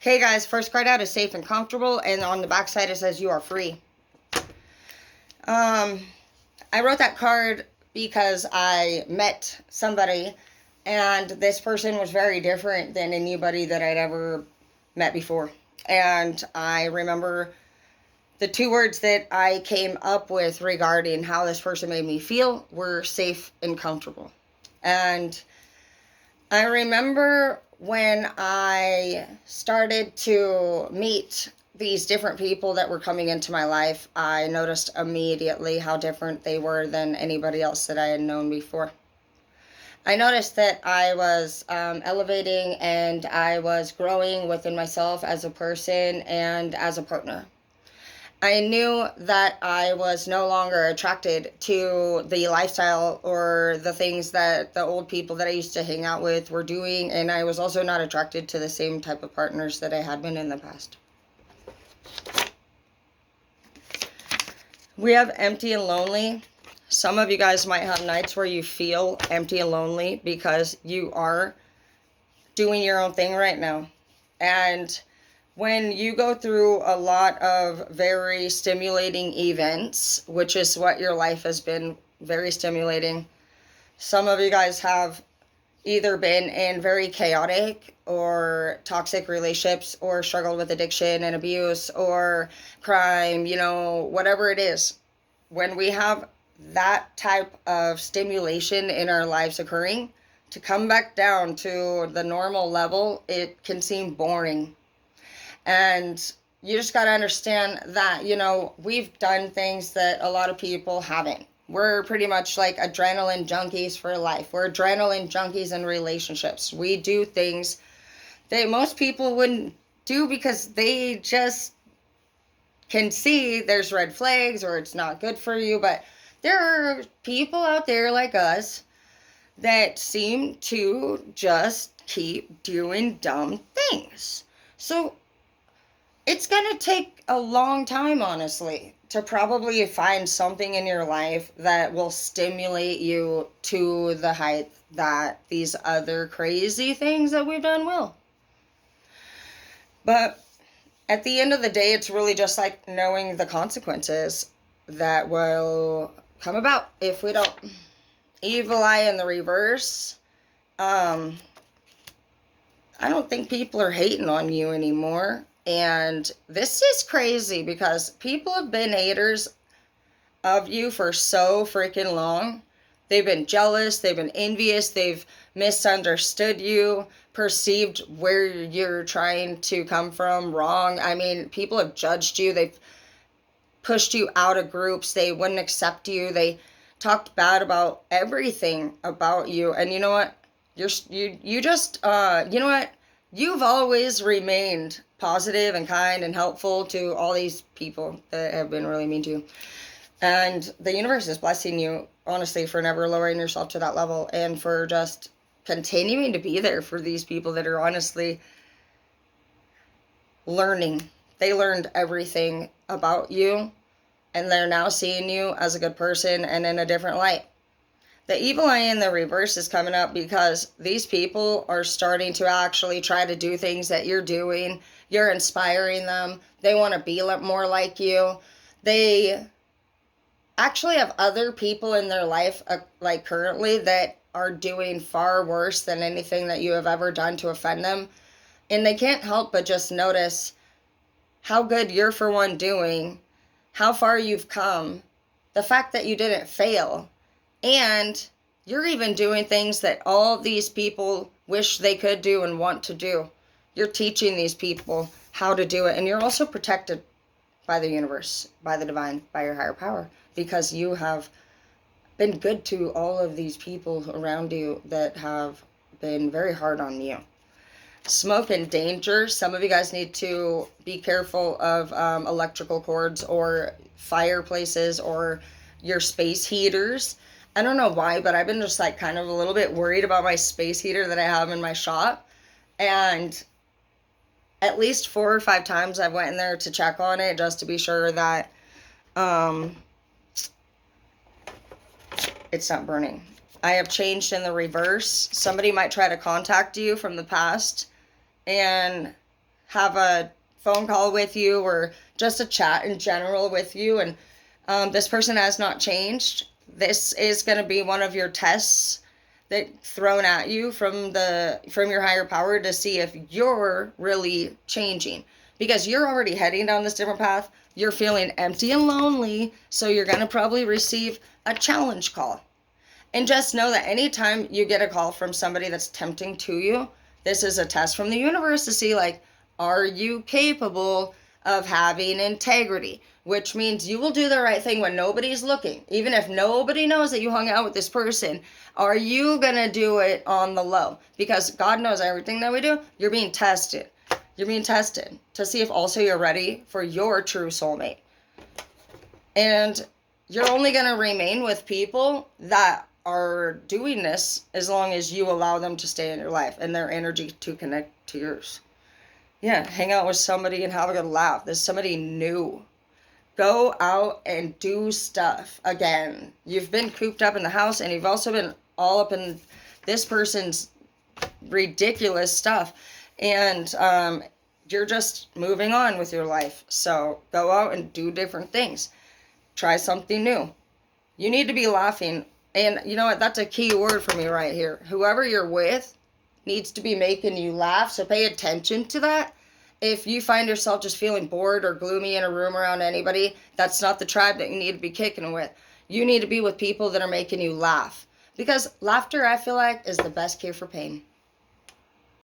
Okay, guys, first card out is safe and comfortable, and on the back side it says you are free. I wrote that card because I met somebody, and this person was very different than anybody that I'd ever met before. And I remember the two words that I came up with regarding how this person made me feel were safe and comfortable. And I remember when I started to meet these different people that were coming into my life, I noticed immediately how different they were than anybody else that I had known before. I noticed that I was elevating and I was growing within myself as a person and as a partner. I knew that I was no longer attracted to the lifestyle or the things that the old people that I used to hang out with were doing, and I was also not attracted to the same type of partners that I had been in the past. We have empty and lonely. Some of you guys might have nights where you feel empty and lonely because you are doing your own thing right now. And when you go through a lot of very stimulating events, which is what your life has been, very stimulating, some of you guys have either been in very chaotic or toxic relationships or struggled with addiction and abuse or crime, whatever it is. When we have that type of stimulation in our lives occurring, to come back down to the normal level, it can seem boring. And you just got to understand that, we've done things that a lot of people haven't. We're pretty much like adrenaline junkies for life. We're adrenaline junkies in relationships. We do things that most people wouldn't do because they just can see there's red flags or it's not good for you. But there are people out there like us that seem to just keep doing dumb things. So it's going to take a long time, honestly, to probably find something in your life that will stimulate you to the height that these other crazy things that we've done will. But at the end of the day, it's really just like knowing the consequences that will come about if we don't. Evil eye in the reverse. I don't think people are hating on you anymore. And this is crazy because people have been haters of you for so freaking long. They've been jealous, they've been envious, they've misunderstood you, perceived where you're trying to come from wrong. I mean, people have judged you, they've pushed you out of groups, they wouldn't accept you, they talked bad about everything about you. And you know what? You know what? You've always remained positive and kind and helpful to all these people that have been really mean to you. And the universe is blessing you, honestly, for never lowering yourself to that level and for just continuing to be there for these people that are honestly learning. They learned everything about you, and they're now seeing you as a good person and in a different light. The evil eye in the reverse is coming up because these people are starting to actually try to do things that you're doing. You're inspiring them. They want to be more like you. They actually have other people in their life, like currently, that are doing far worse than anything that you have ever done to offend them. And they can't help but just notice how good you're, for one, doing, how far you've come, the fact that you didn't fail. And you're even doing things that all these people wish they could do and want to do. You're teaching these people how to do it. And you're also protected by the universe, by the divine, by your higher power. Because you have been good to all of these people around you that have been very hard on you. Smoke and danger. Some of you guys need to be careful of electrical cords or fireplaces or your space heaters. I don't know why, but I've been just like kind of a little bit worried about my space heater that I have in my shop. And at least 4 or 5 times I went in there to check on it just to be sure that it's not burning. I have changed in the reverse. Somebody might try to contact you from the past and have a phone call with you or just a chat in general with you, and this person has not changed, this is going to be one of your tests that thrown at you from your higher power to see if you're really changing, because you're already heading down this different path. You're feeling empty and lonely, so you're going to probably receive a challenge call. And just know that anytime you get a call from somebody that's tempting to you, this is a test from the universe to see, like, are you capable of having integrity? Which means you will do the right thing when nobody's looking. Even if nobody knows that you hung out with this person, are you going to do it on the low? Because God knows everything that we do. You're being tested. You're being tested to see if also you're ready for your true soulmate. And you're only going to remain with people that are doing this as long as you allow them to stay in your life and their energy to connect to yours. Yeah, hang out with somebody and have a good laugh. There's somebody new. Go out and do stuff again. You've been cooped up in the house, and you've also been all up in this person's ridiculous stuff. And you're just moving on with your life. So go out and do different things. Try something new. You need to be laughing. And you know what? That's a key word for me right here. Whoever you're with needs to be making you laugh. So pay attention to that. If you find yourself just feeling bored or gloomy in a room around anybody, that's not the tribe that you need to be kicking with. You need to be with people that are making you laugh. Because laughter, I feel like, is the best cure for pain.